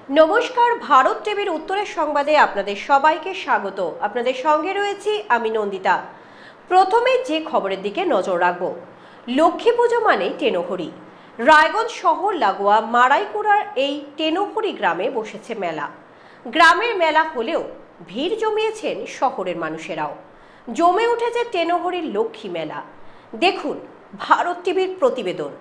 নমস্কার, ভারত টিভির উত্তরের সংবাদে আপনাদের সবাইকে স্বাগত। আপনাদের সঙ্গে রয়েছি আমি নন্দিতা। প্রথমে যে খবরের দিকে নজর রাখব, লক্ষ্মী পুজো মানেই টেনোহরি। রায়গঞ্জ শহর লাগোয়া মারাইকুড়ার এই টেনোহরি গ্রামে বসেছে মেলা। গ্রামের মেলা হলেও ভিড় জমিয়েছেন শহরের মানুষেরাও। জমে উঠেছে টেনোহরির লক্ষ্মী মেলা। দেখুন ভারত টিভির প্রতিবেদন।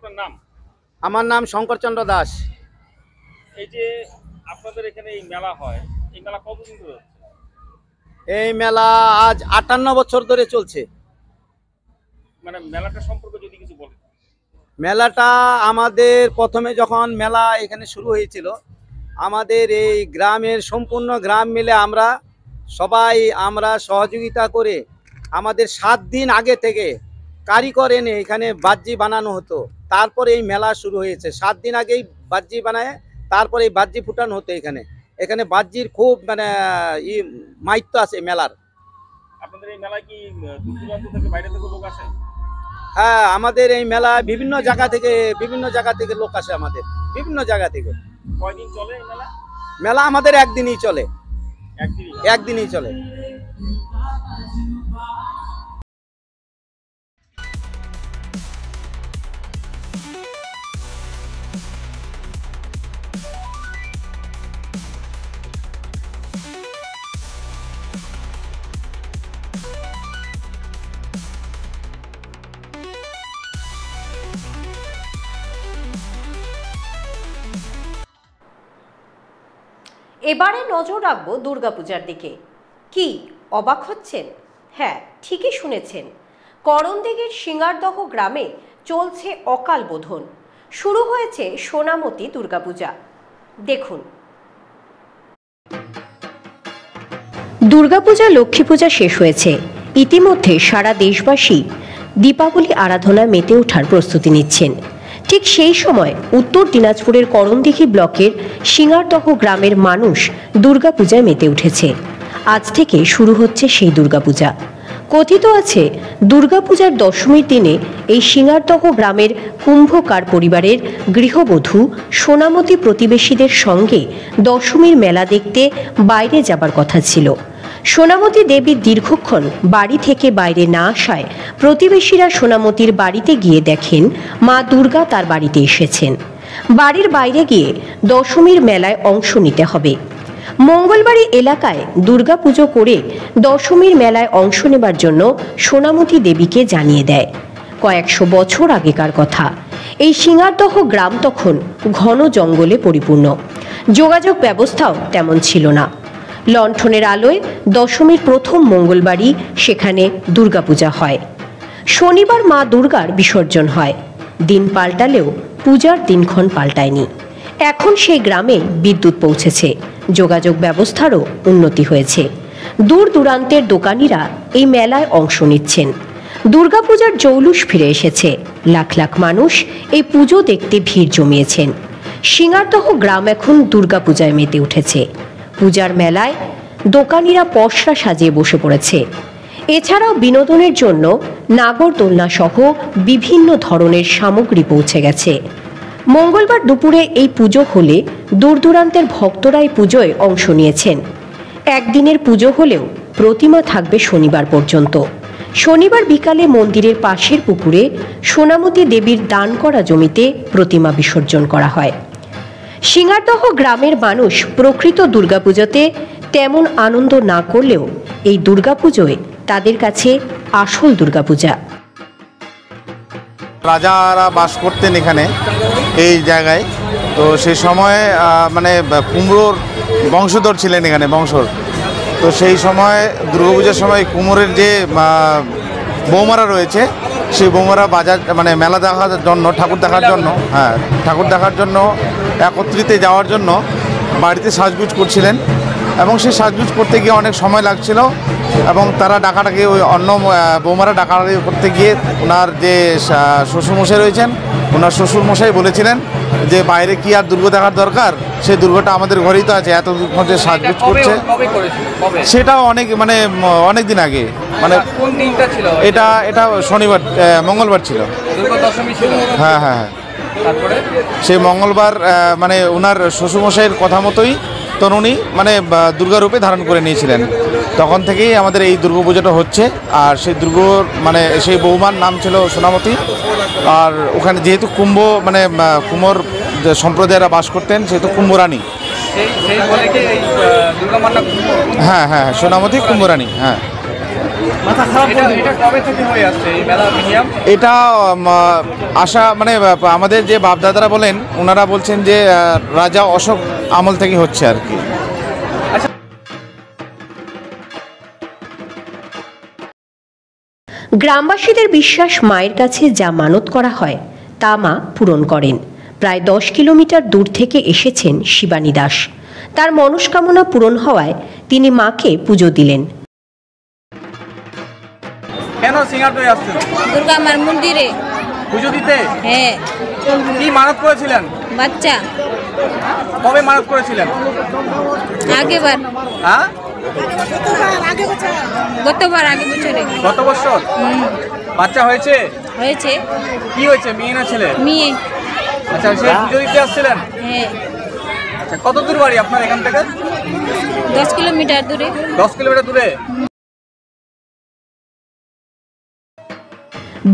আপনার নাম? আমার নাম শঙ্করচন্দ্র দাস। এই যে আপনাদের এখানে এই মেলা হয়, এই মেলা কতদিন ধরে হচ্ছে? এই মেলা আজ 58 বছর ধরে চলছে। মানে মেলাটা সম্পর্কে যদি কিছু বলেন। মেলাটা আমাদের প্রথমে যখন মেলা এখানে শুরু হয়েছিল, আমাদের এই গ্রামের সম্পূর্ণ গ্রাম মিলে আমরা সহযোগিতা করে আমাদের 7 দিন আগে থেকে কারিগর এনে এখানে বাজি বানানো হতো। তারপরে এই মেলা শুরু হয়েছে। 7 দিন আগেই বাজি বানায়, তারপরে এই বাজি ফুটানো হতো। এখানে বাজির খুব মাহাত্ম্য আছে মেলার। আপনাদের এই মেলায় কি দূর দূরান্ত থেকে বাইরে থেকে লোক আসে? হ্যাঁ, আমাদের এই মেলা বিভিন্ন জায়গা থেকে লোক আসে। আমাদের বিভিন্ন জায়গা থেকে। কয়দিন চলে এই মেলা? মেলা আমাদের একদিনই চলে। একদিনই চলে। এবারে নজর রাখবো দুর্গাপূজার দিকে। কি অবাক হচ্ছেন? হ্যাঁ, ঠিকই শুনেছেন। করণদিঘির সিঙ্গারদহ গ্রামে চলছে অকাল বোধন। শুরু হয়েছে সোনামতি দুর্গাপূজা। দেখুন। দুর্গাপূজা লক্ষ্মী পূজা শেষ হয়েছে। ইতিমধ্যে সারা দেশবাসী দীপাবলি আরাধনায় মেতে ওঠার প্রস্তুতি নিচ্ছেন। ঠিক সেই সময় উত্তর দিনাজপুরের করণদিঘি ব্লকের সিঙ্গারদহ গ্রামের মানুষ দুর্গাপূজায় মেতে উঠেছে। আজ থেকে শুরু হচ্ছে সেই দুর্গাপূজা। কথিত আছে, দুর্গাপূজার দশমীর দিনে এই সিঙ্গারদহ গ্রামের কুম্ভকার পরিবারের গৃহবধূ সোনামতি প্রতিবেশীদের সঙ্গে দশমীর মেলা দেখতে বাইরে যাবার কথা ছিল। সোনামতি দেবী দীর্ঘক্ষণ বাড়ি থেকে বাইরে না আসায় প্রতিবেশীরা সোনামতির বাড়িতে গিয়ে দেখেন মা দুর্গা তার বাড়িতে এসেছেন। বাড়ির বাইরে গিয়ে দশমীর মেলায় অংশ নিতে হবে। মঙ্গলবাড়ি এলাকায় দুর্গাপুজো করে দশমীর মেলায় অংশ নেবার জন্য সোনামতি দেবীকে জানিয়ে দেয়। কয়েকশো বছর আগেকার কথা। এই সিঙ্গারদহ গ্রাম তখন ঘন জঙ্গলে পরিপূর্ণ। যোগাযোগ ব্যবস্থাও তেমন ছিল না। লণ্ঠনের আলোয় দশমীর প্রথম মঙ্গলবারই সেখানে দুর্গাপূজা হয়। শনিবার মা দুর্গার বিসর্জন হয়। দিন পাল্টালেও পূজার দিনক্ষণ পাল্টায়নি। এখন সেই গ্রামে বিদ্যুৎ পৌঁছেছে, যোগাযোগ ব্যবস্থারও উন্নতি হয়েছে। দূর দূরান্তের দোকানিরা এই মেলায় অংশ নিচ্ছেন। দুর্গাপূজার জৌলুস ফিরে এসেছে। লাখ লাখ মানুষ এই পুজো দেখতে ভিড় জমিয়েছেন। সিঙ্গারদহ গ্রাম এখন দুর্গাপূজায় মেতে উঠেছে। পূজার মেলায় দোকানিরা পসরা সাজিয়ে বসে পড়েছে। এছাড়াও বিনোদনের জন্য নাগরদোলনা সহ বিভিন্ন ধরনের সামগ্রী পৌঁছে গেছে। মঙ্গলবার দুপুরে এই পুজো হলে দূর দূরান্তের ভক্তরা এই পুজোয় অংশ নিয়েছেন। একদিনের পুজো হলেও প্রতিমা থাকবে শনিবার পর্যন্ত। শনিবার বিকালে মন্দিরের পাশের পুকুরে সোনামতী দেবীর দান করা জমিতে প্রতিমা বিসর্জন করা হয়। সিঙ্গারদহ গ্রামের মানুষ প্রকৃত দুর্গাপুজোতে তেমন আনন্দ না করলেও এই দুর্গাপুজোয় তাদের কাছে আসল দুর্গাপূজা। রাজারা বাস করতেন এখানে এই জায়গায়, তো সেই সময় মানে কুমড়োর বংশধর ছিলেন এখানে বংশর। তো সেই সময় দুর্গাপূজার সময় কুমোরের যে বৌমারা রয়েছে সেই বৌমারা বাজার মানে মেলা দেখার জন্য ঠাকুর দেখার জন্য ঠাকুর দেখার জন্য একত্রিতে যাওয়ার জন্য বাড়িতে সাজগুজ করছিলেন এবং সেই সাজগুজ করতে গিয়ে অনেক সময় লাগছিল এবং তারা ডাকাটাকে ওই অন্য বৌমারা ডাকাটাকি করতে গিয়ে ওনার যে শ্বশুরমশাই রয়েছেন ওনার শ্বশুরমশাই বলেছিলেন যে বাইরে কি আর দুর্গ দেখার দরকার, সেই দুর্গটা আমাদের ঘরেই তো আছে, এত যে সাজগুজ করছে। সেটাও অনেক দিন আগে, মানে এটা শনিবার মঙ্গলবার ছিল। হ্যাঁ সেই মঙ্গলবার মানে ওনার শ্বশুরমশাইয়ের কথা মতোই তরুণী মানে দুর্গা রূপে ধারণ করে নিয়েছিলেন। তখন থেকেই আমাদের এই দুর্গাপুজোটা হচ্ছে। আর সেই মানে সেই বৌমার নাম ছিল সোনামতী। আর ওখানে যেহেতু কুমোর সম্প্রদায়েরা বাস করতেন সেহেতু কুম্ভরানী। হ্যাঁ সোনামতী কুম্ভরানী। হ্যাঁ এটা আশা মানে আমাদের যে বাপদাদারা বলেন ওনারা বলছেন যে রাজা অশোক আমল থেকে হচ্ছে আর কি। গ্রামবাসীদের বিশ্বাস মায়ের কাছে যা মানত করা হয় তা মা পূরণ করেন। প্রায় 10 কিলোমিটার দূর থেকে এসেছেন শিবানী দাস। তার মনস্কামনা পূরণ হওয়ায় তিনি মাকে পুজো দিলেন। কেন সিঙ্গারদহে আসছেন? দুর্গা মার মন্দিরে পুজো দিতে। হ্যাঁ। কি মানত করেছিলেন? বাচ্চা। কবে মানত করেছিলেন? আগেবার। হ্যাঁ গতবার আগে বছরে। গত বছর বাচ্চা হয়েছে? হয়েছে। কি হয়েছে, মেয়ে না ছেলে? মেয়ে। আচ্ছা সেই পুজো দিতে আসছিলেন? হ্যাঁ। আচ্ছা কত দূর বাড়ি আপনার এখান থেকে? 10 কিলোমিটার দূরে। 10 কিলোমিটার দূরে।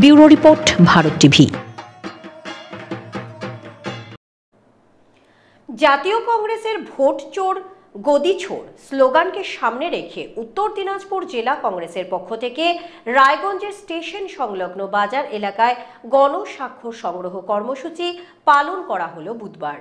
Bureau report, Bharat TV. জাতীয় কংগ্রেসের ভোট চোর গদি চোর স্লোগানকে সামনে রেখে উত্তর দিনাজপুর জেলা কংগ্রেসের পক্ষ থেকে রায়গঞ্জের স্টেশন সংলগ্ন বাজার এলাকায় গণস্বাক্ষর সংগ্রহ কর্মসূচি পালন করা হলো বুধবার।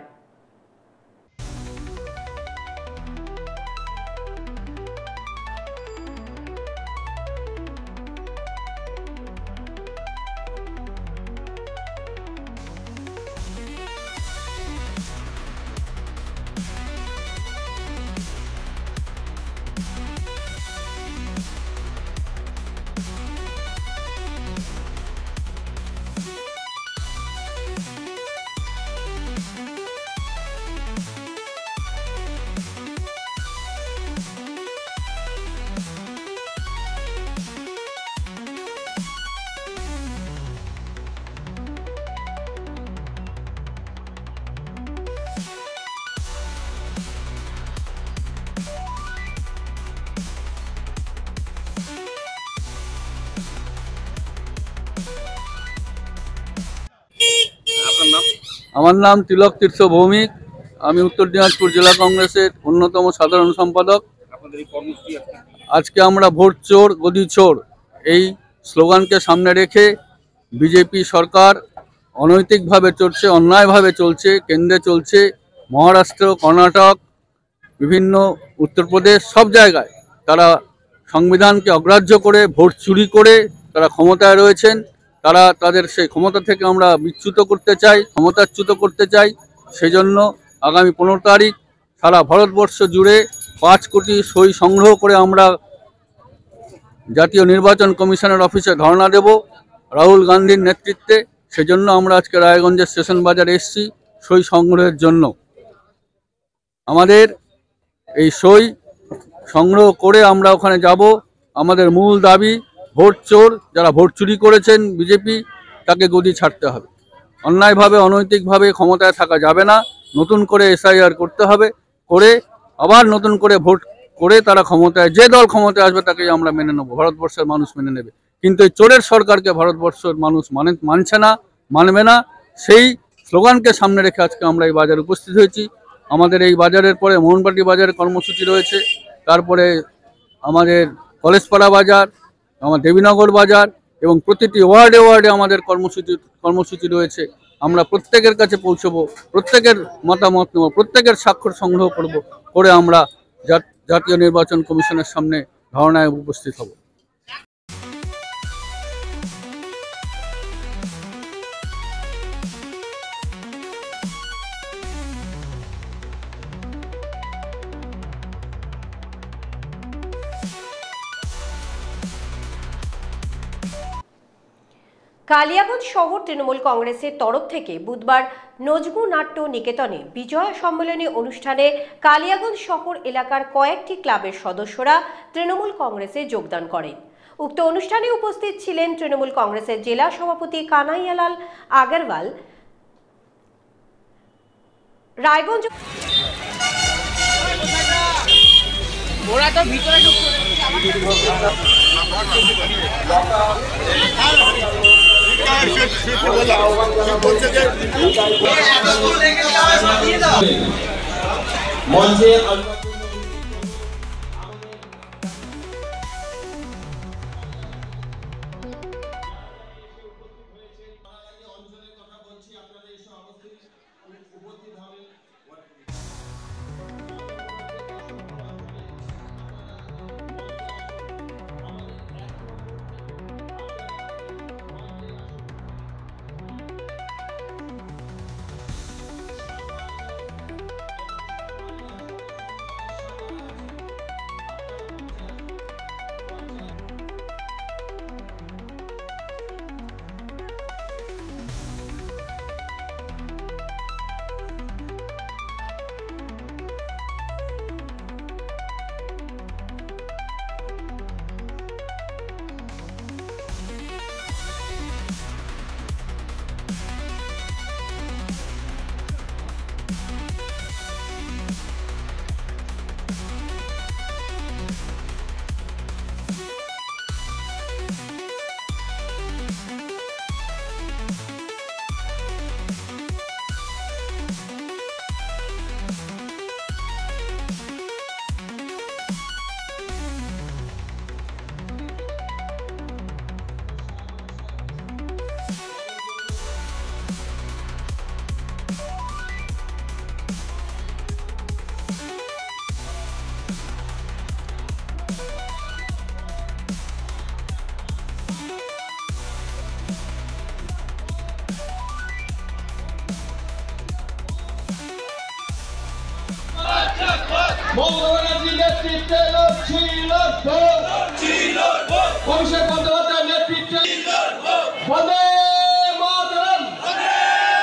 আমার নাম তিলক তীর্থ ভৌমিক। আমি উত্তর দিনাজপুর জেলা কংগ্রেসের অন্যতম সাধারণ সম্পাদক। আজকে আমরা ভোট চোর গদি চোর এই স্লোগানকে সামনে রেখে বিজেপি সরকার অনৈতিকভাবে চলছে, অন্যায়ভাবে চলছে, কেন্দ্রে চলছে, মহারাষ্ট্র, কর্ণাটক, বিভিন্ন উত্তরপ্রদেশ, সব জায়গায় তারা সংবিধানকে অগ্রাহ্য করে ভোট চুরি করে তারা ক্ষমতায় রয়েছেন। তারা তাদের সেই ক্ষমতা থেকে আমরা বিচ্যুত করতে চাই, ক্ষমতাচ্যুত করতে চাই। সেজন্য আগামী 15 তারিখ সারা ভারতবর্ষ জুড়ে 5 কোটি সই সংগ্রহ করে আমরা জাতীয় নির্বাচন কমিশনের অফিসে ধর্ণা দেব রাহুল গান্ধীর নেতৃত্বে। সেজন্য আমরা আজকে রায়গঞ্জের স্টেশন বাজারে এসেছি সই সংগ্রহের জন্য। আমাদের এই সই সংগ্রহ করে আমরা ওখানে যাব আমাদের মূল দাবি ভোট চোর, যারা ভোট চুরি করেছেন বিজেপি, তাকে গদি ছাড়তে হবে। অন্যায়ভাবে অনৈতিকভাবে ক্ষমতায় থাকা যাবে না। নতুন করে SIR করতে হবে, করে আবার নতুন করে ভোট করে তারা ক্ষমতায়, যে দল ক্ষমতায় আসবে তাকেই আমরা মেনে নেব, ভারতবর্ষের মানুষ মেনে নেবে। কিন্তু এই চোরের সরকারকে ভারতবর্ষের মানুষ মানছে না, মানবে না। সেই স্লোগানকে সামনে রেখে আজকে আমরা এই বাজারে উপস্থিত হয়েছি। আমাদের এই বাজারের পরে মোহনবাটি বাজারে কর্মসূচি রয়েছে, তারপরে আমাদের কলেজপাড়া বাজার, আমার দেবীনগর বাজার এবং প্রতিটি ওয়ার্ডে ওয়ার্ডে আমাদের কর্মসূচি রয়েছে। আমরা প্রত্যেকের কাছে পৌঁছবো, প্রত্যেকের মতামত নেব, প্রত্যেকের স্বাক্ষর সংগ্রহ করব, করে আমরা জাতীয় নির্বাচন কমিশনের সামনে ধর্ণায় উপস্থিত হব। কালিয়াগঞ্জ শহর তৃণমূল কংগ্রেসের তরফ থেকে বুধবার নজগু নাট্য নিকেতনে বিজয়া সম্মেলনী অনুষ্ঠানে কালিয়াগঞ্জ শহর এলাকার কয়েকটি ক্লাবের সদস্যরা তৃণমূল কংগ্রেসে যোগদান করেন। উক্ত অনুষ্ঠানে উপস্থিত ছিলেন তৃণমূল কংগ্রেসের জেলা সভাপতি কানাইয়ালাল আগরওয়াল, রায়গঞ্জ মঞ্চে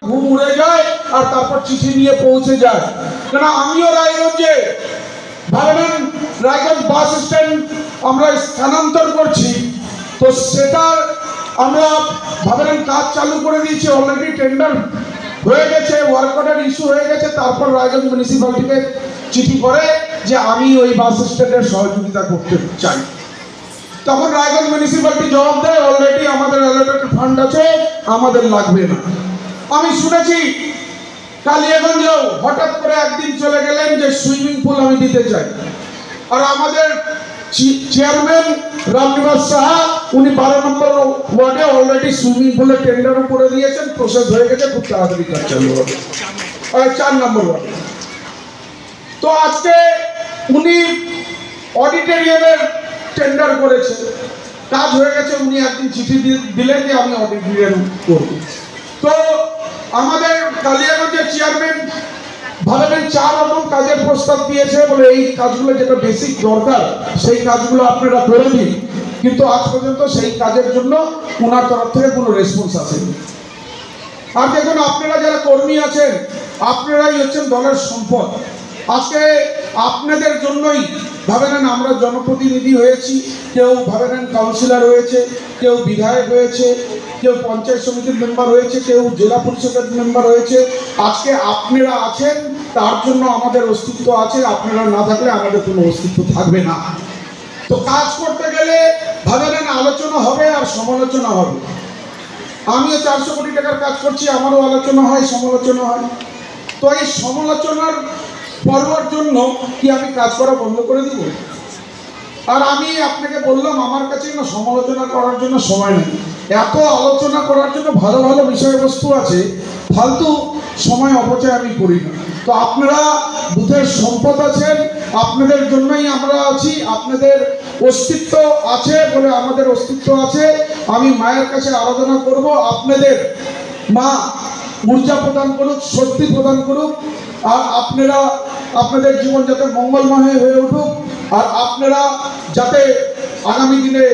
ঘুম উড়ে যায় আর তারপর চিঠি নিয়ে পৌঁছে যায়। কেন আমিও রায়গঞ্জে ভাবলেন রায়গঞ্জ বাস স্ট্যান্ড আমরা স্থানান্তর করছি, তো সেটার আমরা ভাবলেন কাজ চালু করে দিয়েছি, অলরেডি টেন্ডার হয়ে গেছে, ওয়ার্ক অর্ডার ইস্যু হয়ে গেছে। তারপর রায়গঞ্জ মিউনিসিপ্যালিটিকে চিঠি করে যে আমি ওই বাস স্ট্যান্ডের সহযোগিতা করতে চাই। তখন রায়গঞ্জ মিউনিসিপ্যালিটি জবাব দেয় অলরেডি আমাদের অ্যালোকেটেড ফান্ড আছে, আমাদের লাগবে না। আমি শুনেছি কালিয়াগঞ্জেও হঠাৎ করে একদিন চলে গেলেন যে সুইমিং পুল আমি দিতে চাই, আর আমাদের চেয়ারম্যান রামনিবাস সাহা উনি 12 নম্বর ওয়ার্ডে অলরেডি সুইমিং পুলের টেন্ডারও করে দিয়েছেন, প্রসেস হয়ে গেছে, খুব তাড়াতাড়ি কাজ চালু হবে। 4 নম্বর ওয়ার্ডে তো আজকে উনি অডিটোরিয়ামের টেন্ডার করেছে, কাজ হয়ে গেছে, উনি একদিন চিঠি দিলেন যে আমি অডিটোরিয়াম করব। তো আমাদের কালিয়াগঞ্জের চেয়ারম্যান ভাবলেন 4 রকম কাজের প্রস্তাব দিয়েছে, বলে এই কাজগুলো যেটা বেসিক দরকার সেই কাজগুলো আপনারা করে দিন, কিন্তু আজ পর্যন্ত সেই কাজের জন্য ওনার তরফ থেকে কোনো রেসপন্স আসেনি। আর দেখুন আপনারা যারা কর্মী আছেন আপনারাই হচ্ছেন দলের সম্পদ। আজকে আপনাদের জন্যই ভাবে নেন আমরা জনপ্রতিনিধি হয়েছি, কেউ ভাবে নেন কাউন্সিলর হয়েছে, কেউ বিধায়ক হয়েছে, কেউ পঞ্চায়েত সমিতির মেম্বার হয়েছে, কেউ জেলা পরিষদের মেম্বার হয়েছে। আজকে আপনারা আছেন, তার জন্য আমাদের অস্তিত্ব আছে। আপনারা না থাকলে আমাদের কোনো অস্তিত্ব থাকবে না। তো কাজ করতে গেলে ভাবে নেন আলোচনা হবে আর সমালোচনা হবে। আমিও 400 কোটি টাকার কাজ করছি, আমারও আলোচনা হয়, সমালোচনা হয়। তো এই সমালোচনার পড়বার জন্য কি আমি কাজ করা বন্ধ করে দিব? আর আমি আপনাকে বললাম আমার কাছে না সমালোচনা করার জন্য সময় নেই। এত আলোচনা করার জন্য ভালো ভালো বিষয়বস্তু আছে, ফালতু সময় অপচয় আমি করি না। তো আপনারা বুথের সম্পদ আছেন, আপনাদের জন্যই আমরা আছি, আপনাদের অস্তিত্ব আছে বলে আমাদের অস্তিত্ব আছে। আমি মায়ের কাছে আরাধনা করব, আপনাদের মা ঊর্জা প্রদান করুক, শক্তি প্রদান করুক, আর আপনারা আপনাদের জীবন যাতে মঙ্গলময় হয়ে উঠুক, আর আপনারা যাতে আগামী দিনে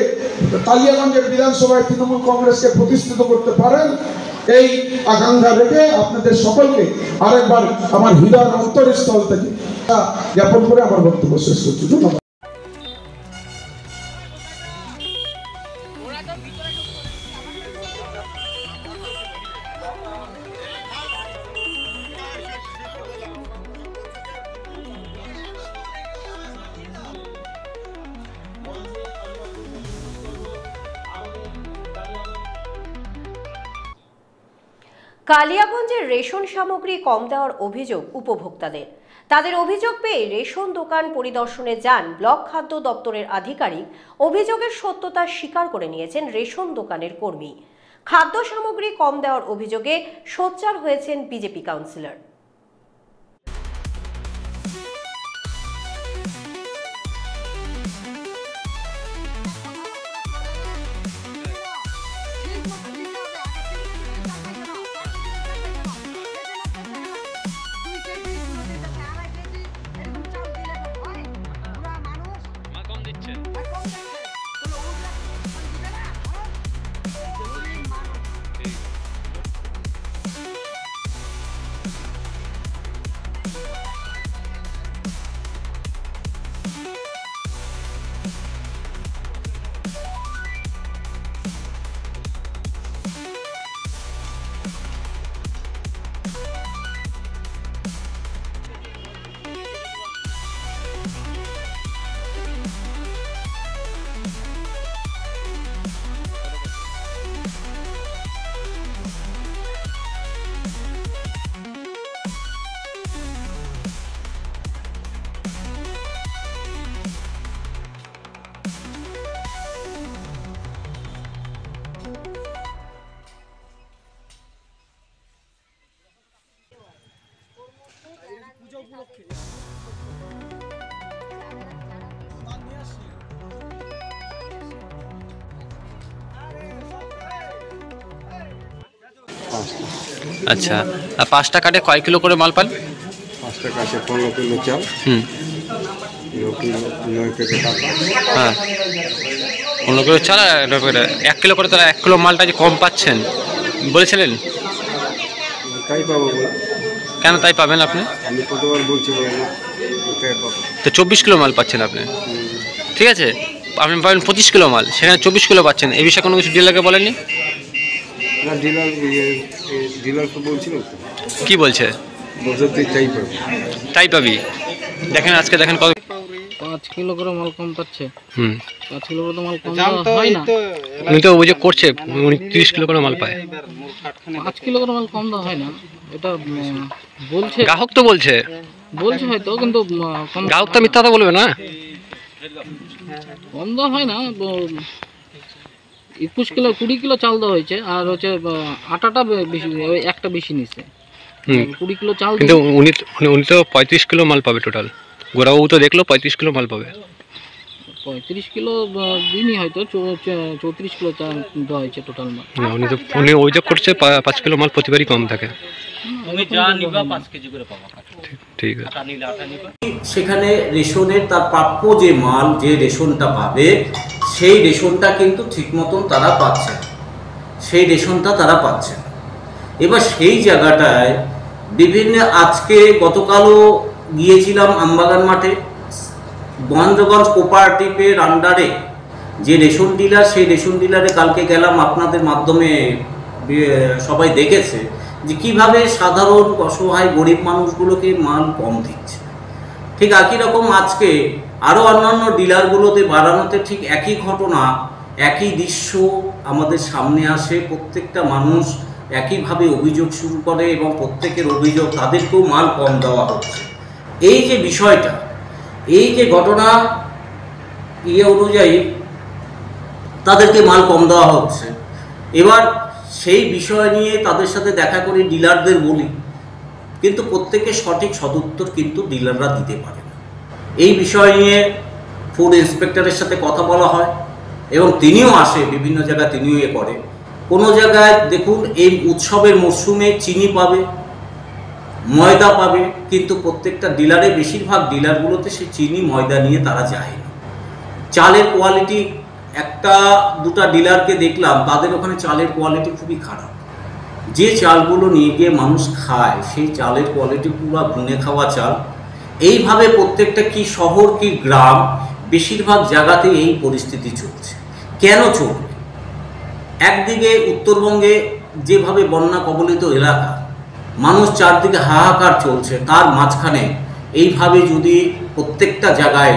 কালিয়াগঞ্জের বিধানসভায় তৃণমূল কংগ্রেসকে প্রতিষ্ঠিত করতে পারেন, এই আকাঙ্ক্ষা রেখে আপনাদের সকলকে আরেকবার আমার হৃদয়ের অন্তরস্থল থেকে জ্ঞাপন করে আমার বক্তব্য শেষ করছি। ধন্যবাদ। কালিয়াগঞ্জের রেশন সামগ্রী কম দেওয়ার অভিযোগ উপভোক্তাদের। তাদের অভিযোগ পেয়ে রেশন দোকান পরিদর্শনে যান ব্লক খাদ্য দপ্তরের আধিকারিক। অভিযোগের সত্যতা স্বীকার করে নিয়েছেন রেশন দোকানের কর্মী। খাদ্য সামগ্রী কম দেওয়ার অভিযোগে সোচ্চার হয়েছেন বিজেপি কাউন্সিলর। আচ্ছা, আর 5টা কার্ডে কয় কিলো করে মাল পান? 5টা কার্ডে 15 কিলো চাল, 9 প্যাকেট আটা। হ্যাঁ, 15 কিলো চাল আর 1 কিলো করে। তারা 1 কিলো মালটা যে কম পাচ্ছেন বলেছিলেন, তাই পাবো। কেন তাই পাবেন আপনি? আমি কতবার বলছি তো 24 কিলো মাল পাচ্ছেন আপনি, ঠিক আছে? আপনি পাবেন 25 কিলো মাল, সেখানে 24 কিলো পাচ্ছেন। এই বিষয়ে কোনো কিছু ডিলারকে বলেননি? না, ডিলার তো বলছিল। কি বলছে? তাই পাবি। দেখেন আজকে দেখেন কত 5 কিলো করে মাল কম পাচ্ছে। 5 কিলো করে তো মাল কম হয় না। উনি তো অভিযোগ করছে উনি 30 কিলো করে মাল পায়। 5 কিলো করে মাল কম দেওয়া হয় না, এটা বলছে গ্রাহক। তো বলছে হয়তো, কিন্তু গ্রাহক তো মিথ্যা কথা বলবে না। কম দেওয়া হয় না। 21 কিলো 20 কিলো চাল দেওয়া হয়েছে, আর হচ্ছে আটাটা বেশি, ওই একটা বেশি নিচ্ছে। 20 কিলো চাল, কিন্তু উনি তো 35 কিলো মাল পাবে টোটাল। গোরাবাবু তো দেখলো 35 কিলো মাল পাবে। 35 কিলো দিনই হয়তো 34 কিলো চাল দেওয়া হয়েছে টোটাল মাল। না, উনি অভিযোগ করছে 5 কিলো মাল প্রতিবারই কম থাকে। ঠিক আছে। সেখানে রেশনের তার প্রাপ্য যে মাল, যে রেশনটা পাবে, সেই রেশনটা কিন্তু ঠিক মতন তারা পাচ্ছে, সেই রেশনটা তারা পাচ্ছে। এবার সেই জায়গাটায় বিভিন্ন, আজকে গতকালও গিয়েছিলাম আমবাগান মাঠে, মহেন্দ্রগঞ্জ কোঅপারেটিভের আন্ডারে যে রেশন ডিলার, সেই রেশন ডিলারে কালকে গেলাম, আপনাদের মাধ্যমে সবাই দেখেছে যে কিভাবে সাধারণ অসহায় গরিব মানুষগুলোকে মাল কম দিচ্ছে। ঠিক একই রকম আজকে আরও অন্যান্য ডিলারগুলোতে বাড়ানোতে ঠিক একই ঘটনা, একই দৃশ্য আমাদের সামনে আসে। প্রত্যেকটা মানুষ একইভাবে অভিযোগ শুরু করে এবং প্রত্যেকের অভিযোগ তাদেরকেও মাল কম দেওয়া হচ্ছে। এই যে বিষয়টা, এই যে ঘটনা অনুযায়ী তাদেরকে মাল কম দেওয়া হচ্ছে, এবার সেই বিষয় নিয়ে তাদের সাথে দেখা করে ডিলারদের বলি, কিন্তু প্রত্যেকের সঠিক সদুত্তর কিন্তু ডিলাররা দিতে পারে না। এই বিষয় নিয়ে ফুড ইন্সপেক্টরের সাথে কথা বলা হয় এবং তিনিও আসে, বিভিন্ন জায়গায় তিনিও করে। কোনো জায়গায় দেখুন এই উৎসবের মরশুমে চিনি পাবে, ময়দা পাবে, কিন্তু প্রত্যেকটা ডিলারে, বেশিরভাগ ডিলারগুলোতে সে চিনি ময়দা নিয়ে তারা যায় না। চালের কোয়ালিটি, একটা দুটা ডিলারকে দেখলাম তাদের ওখানে চালের কোয়ালিটি খুবই খারাপ। যে চালগুলো নিয়ে গিয়ে মানুষ খায় সেই চালের কোয়ালিটি পুরো ভুনে খাওয়া চাল। এইভাবে প্রত্যেকটা কি শহর কি গ্রাম, বেশিরভাগ জায়গাতে এই পরিস্থিতি চলছে। কেন চলবে? একদিকে উত্তরবঙ্গে যেভাবে বন্যা কবলিত এলাকা, মানুষ চারদিকে হাহাকার চলছে, তার মাঝখানে এইভাবে যদি প্রত্যেকটা জায়গায়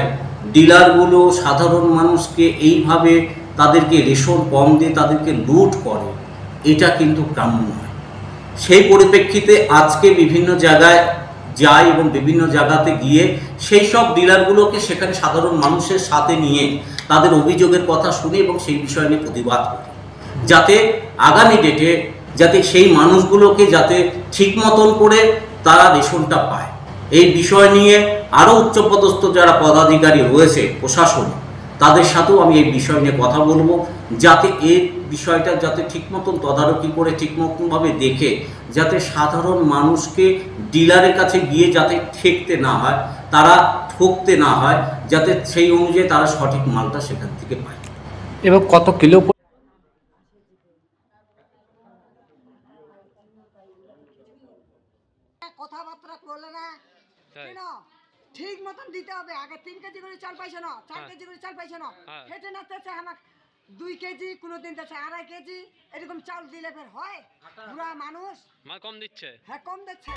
ডিলারগুলো সাধারণ মানুষকে এইভাবে তাদেরকে রেশন কম দিয়ে তাদেরকে লুট করে, এটা কিন্তু কাম্য নয়। সেই পরিপ্রেক্ষিতে আজকে বিভিন্ন জায়গায় যাই এবং বিভিন্ন জায়গাতে গিয়ে সেই সব ডিলারগুলোকে সেখানে সাধারণ মানুষের সাথে নিয়ে তাদের অভিযোগের কথা শুনে এবং সেই বিষয় নিয়ে প্রতিবাদ করি, যাতে আগামী ডেটে যাতে সেই মানুষগুলোকে যাতে ঠিক মতন করে তারা রেশনটা পায়। এই বিষয় নিয়ে আরও উচ্চপদস্থ যারা পদাধিকারী রয়েছে প্রশাসন, তাদের সাথেও আমি এই বিষয় নিয়ে কথা বলবো, যাতে এই বিষয়টা যাতে ঠিক মতন তদারকি করে ঠিক মতনভাবে দেখে যাতে সাধারণ মানুষকে ডিলারের কাছে গিয়ে যাতে ঠেকতে না হয়, তারা ঠকতে না হয়, যাতে সেই অনুযায়ী তারা সঠিক মালটা সেখান থেকে পায়। এবং কত কিলো কথাবার্তা করলে না ঠিক মতন দিতে হবে। আগে 3 কেজি করে চাল পাইছে না, 4 কেজি করে চাল পাইছে না, হেঁটে নাচতেছে আমার 2 কেজি, কোনোদিন দিচ্ছে 2.5 কেজি, এরকম চাল দিলে ফের হয়? পুরা মানুষ মাল কম দিচ্ছে। হ্যাঁ, কম দিচ্ছে।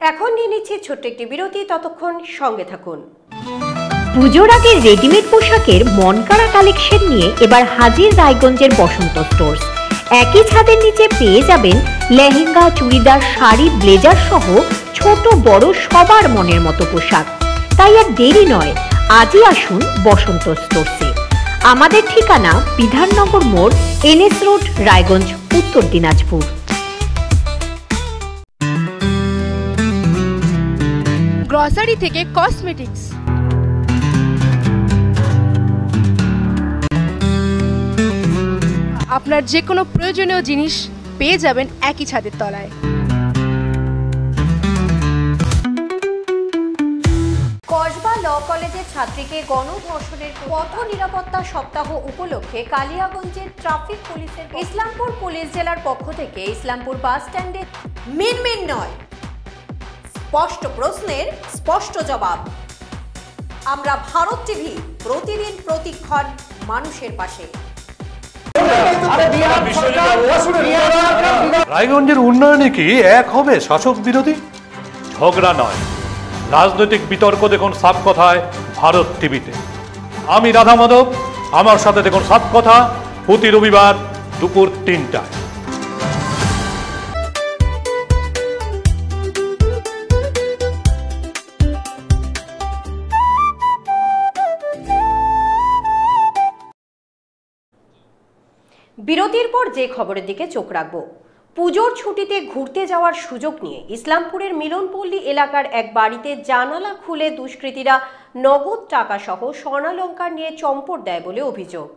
এখন নিয়ে নিচ্ছে ছোট্ট একটি বিরতি, ততক্ষণ সঙ্গে থাকুন। পুজোর আগে রেডিমেড পোশাকের মনকাড়া কালেকশন নিয়ে এবার হাজির রায়গঞ্জের বসন্ত স্টোর্স। একই ছাদের নিচে পেয়ে যাবেন লেহেঙ্গা, চুড়িদার, শাড়ি, ব্লেজার সহ ছোট বড় সবার মনের মতো পোশাক। তাই আর দেরি নয়, আজই আসুন বসন্ত স্টোর্সে। আমাদের ঠিকানা বিধাননগর মোড়, NS রোড, রায়গঞ্জ, উত্তর দিনাজপুর। গ্রসারি থেকে কসমেটিক্স, আপনার যে কোনো প্রয়োজনীয় জিনিস পেয়ে যাবেন একই ছাদের তলায়। কসবা ল কলেজের ছাত্রীকে গণধর্ষণের পথ নিরাপত্তা সপ্তাহ উপলক্ষে কালিয়াগঞ্জের ট্রাফিক পুলিশের ইসলামপুর পুলিশ জেলার পক্ষ থেকে ইসলামপুর বাস স্ট্যান্ডে মিনমিন নয়, স্পষ্ট প্রশ্নের স্পষ্ট জবাব। আমরা ভারত টিভি, প্রতিদিন প্রতিক্ষণ মানুষের পাশে। রায়গঞ্জের উন্নয়নে কি এক হবে শাসক বিরোধী? ঝগড়া নয়, রাজনৈতিক বিতর্ক দেখুন সাত কথায় ভারত টিভিতে। আমি রাধা মাধব, আমার সাথে দেখুন সাত কথা প্রতি রবিবার দুপুর 3টায়। বিরতির পর যে খবরের দিকে চোখ রাখব, পুজোর ছুটিতে ঘুরতে যাওয়ার সুযোগ নিয়ে ইসলামপুরের মিলনপল্লী এলাকার এক বাড়িতে জানালা খুলে দুষ্কৃতীরা নগদ টাকা সহ স্বর্ণালংকার নিয়ে চম্পট দেয় বলে অভিযোগ।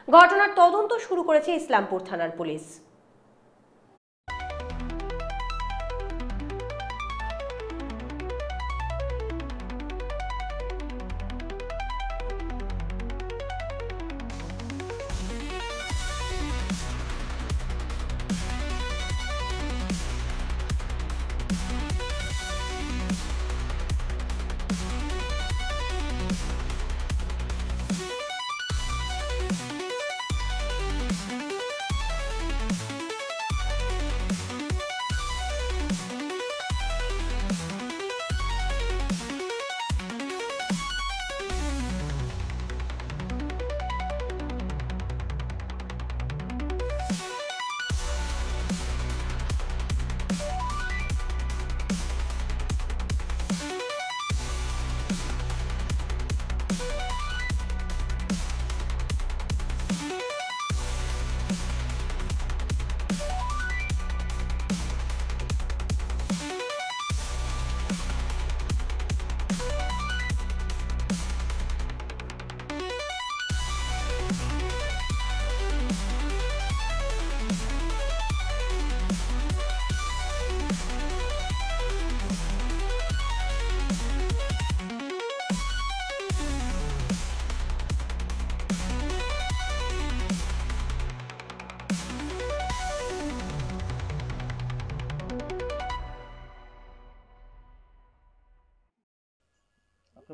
ঘটনার তদন্ত শুরু করেছে ইসলামপুর থানার পুলিশ।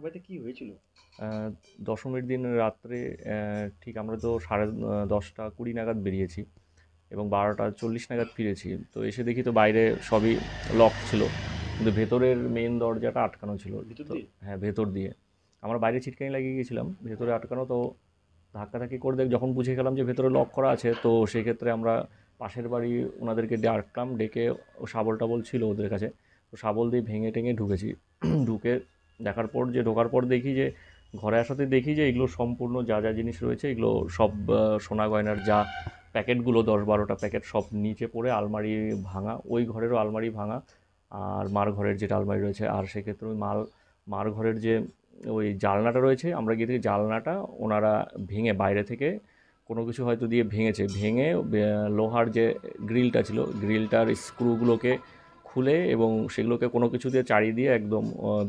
বাড়িতে কি হয়েছিল? দশমীর দিন রাত্রে ঠিক আমরা তো 10:30-20 নাগাদ বেরিয়েছি এবং 12:40 নাগাদ ফিরেছি। তো এসে দেখি তো বাইরে সবই লক ছিল, কিন্তু ভেতরের মেন দরজাটা আটকানো ছিল। হ্যাঁ, ভেতর দিয়ে আমরা বাইরে ছিটকানি লাগিয়ে গিয়েছিলাম, ভেতরে আটকানো। তো ধাক্কাধাক্কি করে যখন বুঝে গেলাম যে ভেতরে লক করা আছে, তো সেক্ষেত্রে আমরা পাশের বাড়ি ওনাদেরকে ডাকলাম, ডেকে শাবল টাবল ছিল ওদের কাছে, তো শাবল দিয়ে ভেঙে টেঙে ঢুকেছি। ঢুকে ঢোকার পর দেখি যে ঘরে আসাতে দেখি যে এগুলো সম্পূর্ণ যা যা জিনিস রয়েছে এগুলো সব সোনা গয়নার যা প্যাকেটগুলো 10-12টা প্যাকেট সব নিচে পড়ে, আলমারি ভাঙা, ওই ঘরেরও আলমারি ভাঙা, আর মার ঘরের যেটা আলমারি রয়েছে। আর সেক্ষেত্রে ওই মার ঘরের যে ওই জানলাটা রয়েছে, আমরা গিয়ে দেখি জানলাটা ওনারা ভেঙে বাইরে থেকে কোনো কিছু হয়তো দিয়ে ভেঙে লোহার যে গ্রিলটা ছিল, গ্রিলটার স্ক্রুগুলোকে খুলে এবং সেগুলোকে কোনো কিছু দিয়ে চাড়িয়ে দিয়ে একদম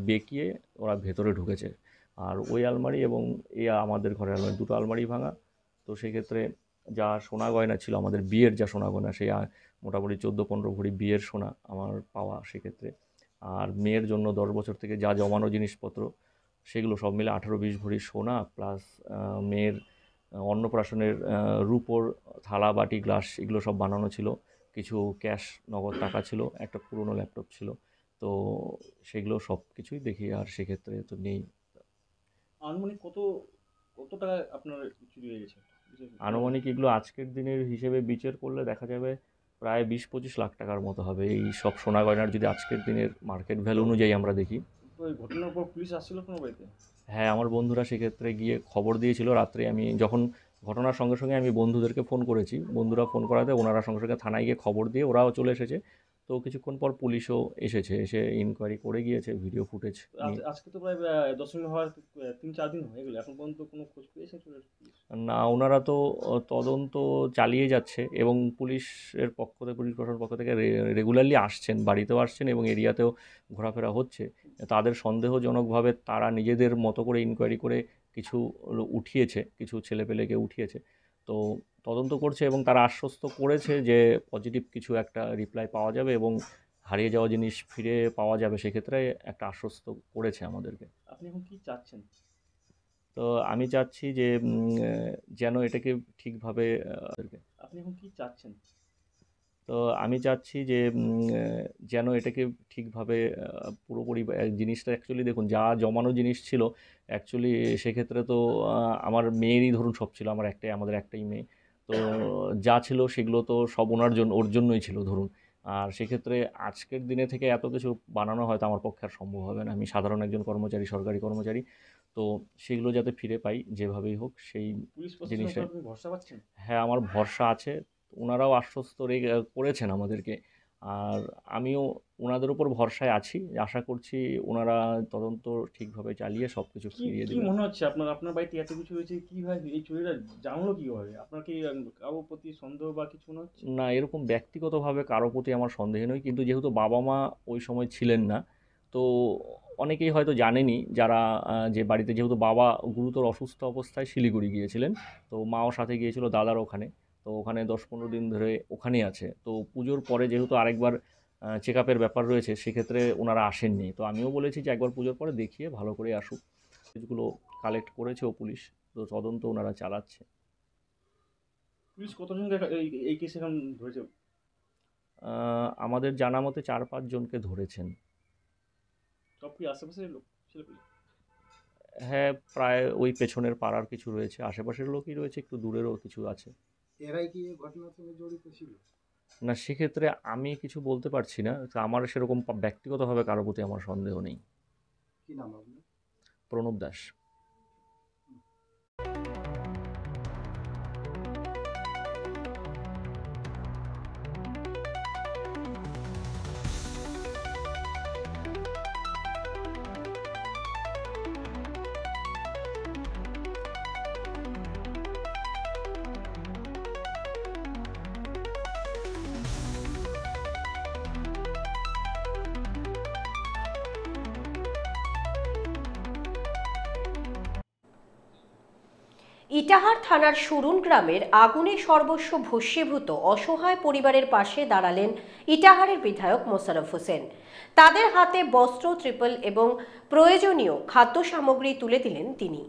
বেঁকিয়ে ওরা ভেতরে ঢুকেছে। আর ওই আলমারি এবং আমাদের ঘরের আলমারি, দুটো আলমারি ভাঙা। তো সেক্ষেত্রে যা সোনা গয়না ছিল, আমাদের বিয়ের যা সোনা গয়না, সেই মোটামুটি 14-15 ভরি বিয়ের সোনা আমার পাওয়া সেক্ষেত্রে। আর মেয়ের জন্য 10 বছর থেকে যা জমানো জিনিসপত্র সেগুলো সব মিলে 18-20 ভরি সোনা, প্লাস মেয়ের অন্নপ্রাশনের রূপোর থালা বাটি গ্লাস এগুলো সব বানানো ছিল, কিছু ক্যাশ নগদ টাকা ছিল, একটা পুরনো ল্যাপটপ ছিল। তো সেগুলো সব কিছুই দেখি। আর সেক্ষেত্রে তো নেই। আনুমানিক কত টাকা আপনার চুরি হয়ে গেছে? আনুমানিক এগুলো আজকের দিনের হিসেবে বিচার করলে দেখা যাবে প্রায় 20-25 লাখ টাকার মতো হবে এই সব সোনা গয়নার, যদি আজকের দিনের মার্কেট ভ্যালু অনুযায়ী আমরা দেখি। ওই ঘটনার পর পুলিশ আসছিল কোনো বাড়িতে? হ্যাঁ, আমার বন্ধুরা সেক্ষেত্রে গিয়ে খবর দিয়েছিল রাত্রে। আমি যখন ঘটনার সঙ্গে সঙ্গে আমি বন্ধুদেরকে ফোন করেছি, বন্ধুরা ফোন করাতে ওনারা সঙ্গে সঙ্গে থানায় গিয়ে খবর দিয়ে ওরাও চলে এসেছে। তো কিছুক্ষণ পর পুলিশও এসে ইনকোয়ারি করে গিয়েছে, ভিডিও ফুটেজ। আজকে তো প্রায় দশমী হওয়ার 3-4 দিন হয়ে গেল, এখন পর্যন্ত কোনো খোঁজ পেয়েছে? না, ওনারা তো তদন্ত চালিয়ে যাচ্ছে এবং পুলিশ প্রশাসনের পক্ষ থেকে রেগুলারলি আসছেন, বাড়িতেও আসছেন এবং এরিয়াতেও ঘোরাফেরা হচ্ছে। তাদের সন্দেহজনকভাবে তারা নিজেদের মতো করে ইনকোয়ারি করে কিছু উঠিয়েছে, কিছু ছেলেপেলেকে উঠিয়েছে। তো তদন্ত করছে এবং তারা আশ্বস্ত করেছে যে পজিটিভ কিছু একটা রিপ্লাই পাওয়া যাবে এবং হারিয়ে যাওয়া জিনিস ফিরে পাওয়া যাবে, সেক্ষেত্রে একটা আশ্বস্ত করেছে আমাদেরকে। আপনি এখন কি চাচ্ছেন? তো আমি চাচ্ছি যে যেন এটাকে ঠিকভাবে আপনি এখন কি চাচ্ছেন? তো আমি চাচ্ছি যে যেন এটাকে ঠিকভাবে পুরোপুরি জিনিসটা অ্যাকচুয়ালি দেখুন, যা জমানো জিনিস ছিল অ্যাকচুয়ালি সেক্ষেত্রে তো আমার মেয়েরই ধরুন সব ছিল, আমাদের একটাই মেয়ে। তো যা ছিল সেগুলো তো সব ওর জন্যই ছিল ধরুন। আর সেক্ষেত্রে আজকের দিনে থেকে এত কিছু বানানো হয়তো আমার পক্ষে আর সম্ভব হবে না। আমি সাধারণ একজন কর্মচারী, সরকারি কর্মচারী। তো সেগুলো যাতে ফিরে পাই যেভাবেই হোক, সেই জিনিসটা। ভরসা পাচ্ছেন? হ্যাঁ, আমার ভরসা আছে। ওনারাও আশ্বস্ত করেছেন আমাদেরকে, আর আমিও ওনাদের উপর ভরসায় আছি। আশা করছি ওনারা তদন্ত ঠিকভাবে চালিয়ে সব কিছু ফিরিয়ে দেবেন। কি মনে হচ্ছে আপনার বাড়িতে এত কিছু হয়েছে, কীভাবে এই চুরিটা জানলো কীভাবে? আপনার কি কারোর প্রতি সন্দেহ বা কিছু মনে হচ্ছে? না, এরকম ব্যক্তিগতভাবে কারোর প্রতি আমার সন্দেহ নয়, কিন্তু যেহেতু বাবা মা ওই সময় ছিলেন না, তো অনেকেই হয়তো জানেনি যারা যে বাড়িতে, যেহেতু বাবা গুরুতর অসুস্থ অবস্থায় শিলিগুড়ি গিয়েছিলেন, তো মাও সাথে গিয়েছিল দাদার ওখানে। তো ওখানে 10-15 দিন ধরে ওখানেই আছে। তো পুজোর পরে যেহেতু আরেকবার চেক আপের ব্যাপার রয়েছে, সেক্ষেত্রে ওনারা আসেননি। তো আমিও বলেছি যে একবার পুজোর পরে দেখিয়ে ভালো করে আসুক। যেগুলো কালেক্ট করেছেও পুলিশ, তো তদন্ত ওনারা চালাচ্ছে। পুলিশ কতজনকে এই কেসে এখন ধরেছে? আমাদের জানা মতে 4-5 জনকে ধরেছেন। সব কি আশেপাশের লোক? হ্যাঁ, প্রায় ওই পেছনের পাড়ার কিছু রয়েছে, আশেপাশের লোকই রয়েছে, একটু দূরেরও কিছু আছে। এরাই কি এই ঘটনার সঙ্গে জড়িত ছিল? না, সেক্ষেত্রে আমি কিছু বলতে পারছি না। আমার সেরকম ব্যক্তিগতভাবে কারোর প্রতি আমার সন্দেহ নেই। কি নাম আপনার? প্রণব দাস। ইটাহার থানার সুরুন গ্রামের আগুনে সর্বস্ব ভস্মীভূত অসহায় পরিবারের পাশে দাঁড়ালেন ইটাহারের বিধায়ক মোশাররফ হোসেন। তাদের হাতে বস্ত্র, ত্রিপল এবং প্রয়োজনীয় খাদ্য সামগ্রী তুলে দিলেন তিনি।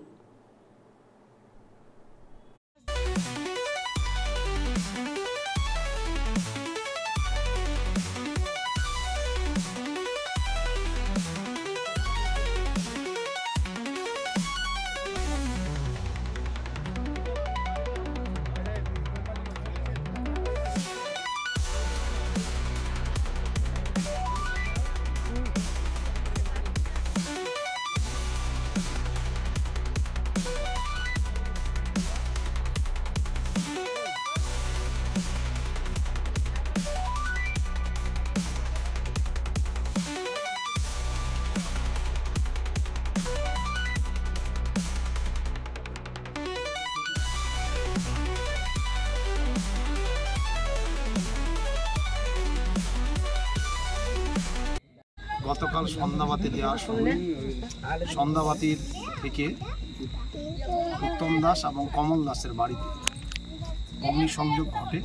গতকাল সন্ধ্যাবাতি দেওয়ার সময় সন্ধ্যাবাতির থেকে উত্তম দাস এবং কমল দাসের বাড়িতে অগ্নিসংযোগ ঘটে।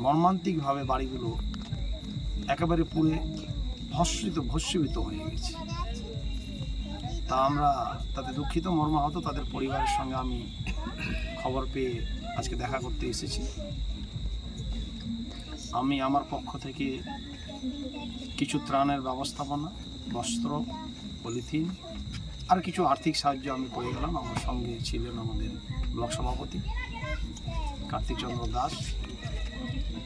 মর্মান্তিকভাবে বাড়িগুলো একেবারে পুড়ে ভস্মীভূত হয়ে গেছে। তা আমরা তাতে দুঃখিত, মর্মাহত তাদের পরিবারের সঙ্গে আমি খবর পেয়ে আজকে দেখা করতে এসেছি। আমি আমার পক্ষ থেকে কিছু ত্রাণের ব্যবস্থাপনা, বস্ত্র, পলিথিন আর কিছু আর্থিক সাহায্য আমি করে গেলাম। আমার সঙ্গে ছিলেন আমাদের ব্লক সভাপতি কার্তিক চন্দ্র দাস,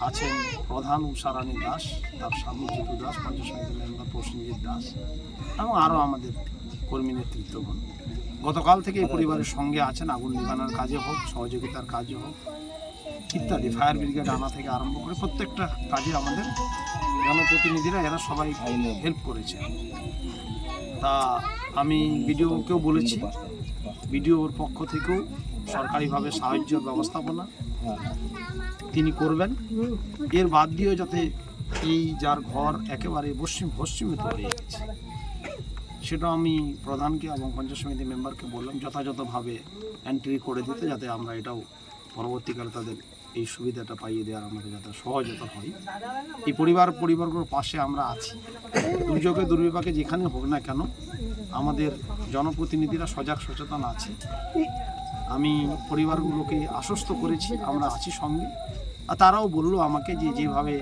আছেন প্রধান উষারানী দাস, তার স্বামী জিতু দাস, পঞ্চায়েত সমিতি মেম্বার প্রসেনজিৎ দাস এবং আরও আমাদের কর্মী নেতৃত্বগণ। গতকাল থেকে এই পরিবারের সঙ্গে আছেন, আগুন নিবানোর কাজে হোক, সহযোগিতার কাজে হোক ইত্যাদি, ফায়ার ব্রিগেড আনা থেকে আরম্ভ করে প্রত্যেকটা কাজে আমাদের জনপ্রতিনিধিরা এরা সবাই হেল্প করেছে। তা আমি বিডিওকেও বলেছি, বিডিওর পক্ষ থেকেও সরকারিভাবে সাহায্যের ব্যবস্থাপনা তিনি করবেন। এর বাদ দিয়েও যাতে এই যার ঘর একেবারে ভস্মীভূত হয়ে গেছে সেটা আমি প্রধানকে এবং পঞ্চায়েত সমিতি মেম্বারকে বললাম যথাযথভাবে এন্ট্রি করে দিতে, যাতে আমরা এটাও পরবর্তীকালে তাদের এই সুবিধাটা পাইয়ে দেওয়ার আমাদের যাতে সহজতা হয়। এই পরিবারগুলোর পাশে আমরা আছি। দুর্যোগে দুর্বিপাকে যেখানে হোক না কেন আমাদের জনপ্রতিনিধিরা সজাগ সচেতন আছে। আমি পরিবারগুলোকে আশ্বস্ত করেছি আমরা আছি সঙ্গে। আর তারাও বললো আমাকে যে যেভাবে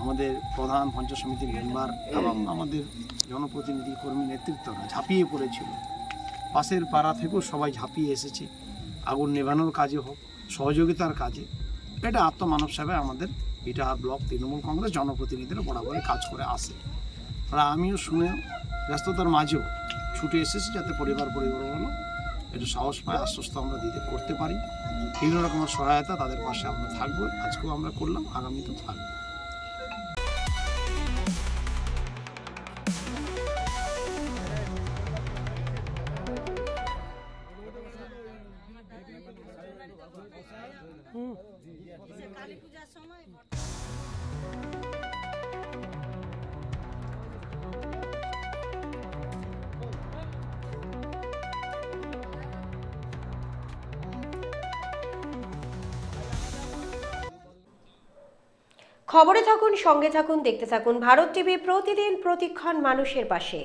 আমাদের প্রধান, পঞ্চায়েত সমিতির মেম্বার এবং আমাদের জনপ্রতিনিধি কর্মী নেতৃত্বরা ঝাঁপিয়ে পড়েছিল, পাশের পাড়া থেকেও সবাই ঝাঁপিয়ে এসেছে আগুন নেভানোর কাজে হোক, সহযোগিতার কাজে। এটা আত্মমানব সেবায় আমাদের ইটাহার ব্লক তৃণমূল কংগ্রেস জনপ্রতিনিধিরা বরাবরই কাজ করে আসে। আর আমিও শুনে ব্যস্ততার মাঝেও ছুটে এসেছি যাতে পরিবারগুলো একটু সাহস পায়, আশ্বস্ত আমরা দিতে করতে পারি। বিভিন্ন রকমের সহায়তা তাদের পাশে আমরা থাকবো। আজকেও আমরা করলাম, আগামীতেও থাকবো। খবরে থাকুন, সঙ্গে থাকুন, দেখতে থাকুন ভারত টিভি, প্রতিদিন প্রতিক্ষণ মানুষের পাশে।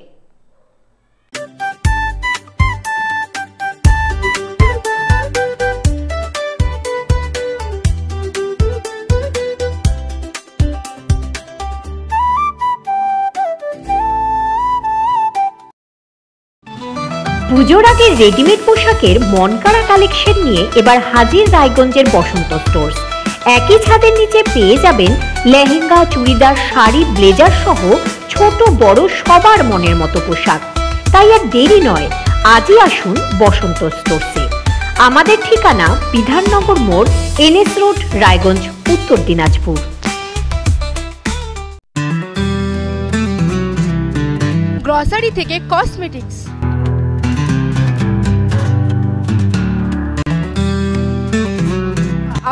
পুজোর আগে রেডিমেড পোশাকের মনকাড়া কালেকশন নিয়ে এবার হাজির রায়গঞ্জের বসন্ত স্টোর্স। একই ছাদের নিচে পেয়ে যাবেন লেহেঙ্গা, চুড়িদার, শাড়ি, ব্লেজার সহ ছোট বড় সবার মনের মতো পোশাক। তাই আর দেরি নয়, আজই আসুন বসন্ত স্টোর্সে। আমাদের ঠিকানা বিধাননগর মোড়, NS রোড, রায়গঞ্জ, উত্তর দিনাজপুর। গ্রসারি থেকে কসমেটিক্স,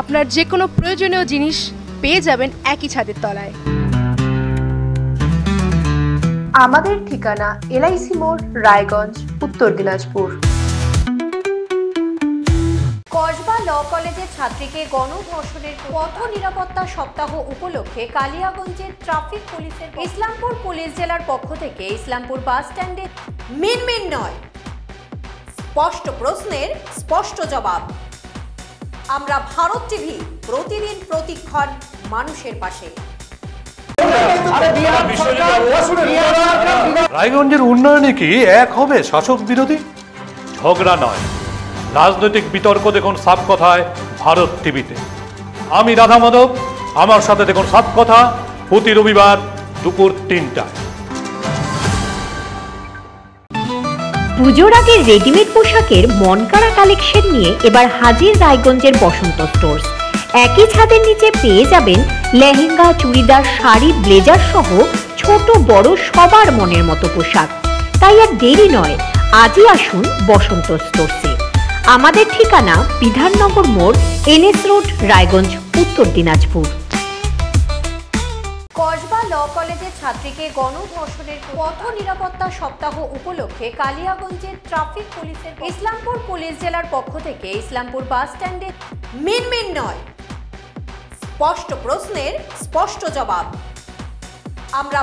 আপনার যে কোনো প্রয়োজনীয় জিনিস পেয়ে যাবেন একই ছাদের তলায়। আমাদের ঠিকানা LIC মোড়, রায়গঞ্জ, উত্তর দিনাজপুর। কলেজের ছাত্রীকে গণধর্ষণের পথ নিরাপত্তা সপ্তাহ উপলক্ষে কালিয়াগঞ্জের ট্রাফিক পুলিশের ইসলামপুর পুলিশ জেলার পক্ষ থেকে ইসলামপুর বাস স্ট্যান্ডে মিনমিন নয়, স্পষ্ট প্রশ্নের স্পষ্ট জবাব। আমরা ভারত টিভি, প্রতিদিন প্রতিক্ষণ মানুষের পাশে। রায়গঞ্জের উন্নয়নে কি এক হবে শাসক বিরোধী? ঝগড়া নয়, রাজনৈতিক বিতর্ক দেখুন সাপ কথায় ভারত টিভিতে। আমি রাধা মাধব, আমার সাথে দেখুন সাপ কথা প্রতি রবিবার দুপুর 3টায়। পুজোর আগে রেডিমেড পোশাকের মনকাড়া কালেকশন নিয়ে এবার হাজির রায়গঞ্জের বসন্ত স্টোর্স। একই ছাদের নিচে পেয়ে যাবেন লেহেঙ্গা, চুড়িদার, শাড়ি, ব্লেজার সহ ছোট বড় সবার মনের মতো পোশাক। তাই আর দেরি নয়, আজই আসুন বসন্ত স্টোর্সে। আমাদের ঠিকানা বিধাননগর মোড়, NS রোড, রায়গঞ্জ, উত্তর দিনাজপুর। কসবা ল কলেজের ছাত্রীকে গণধর্ষণের পথ নিরাপত্তা সপ্তাহ উপলক্ষে কালিয়াগঞ্জের ট্রাফিক পুলিশের ইসলামপুর পুলিশ জেলার পক্ষ থেকে ইসলামপুর বাস স্ট্যান্ডে মিনমিন নয়, স্পষ্ট প্রশ্নের স্পষ্ট জবাব। আমরা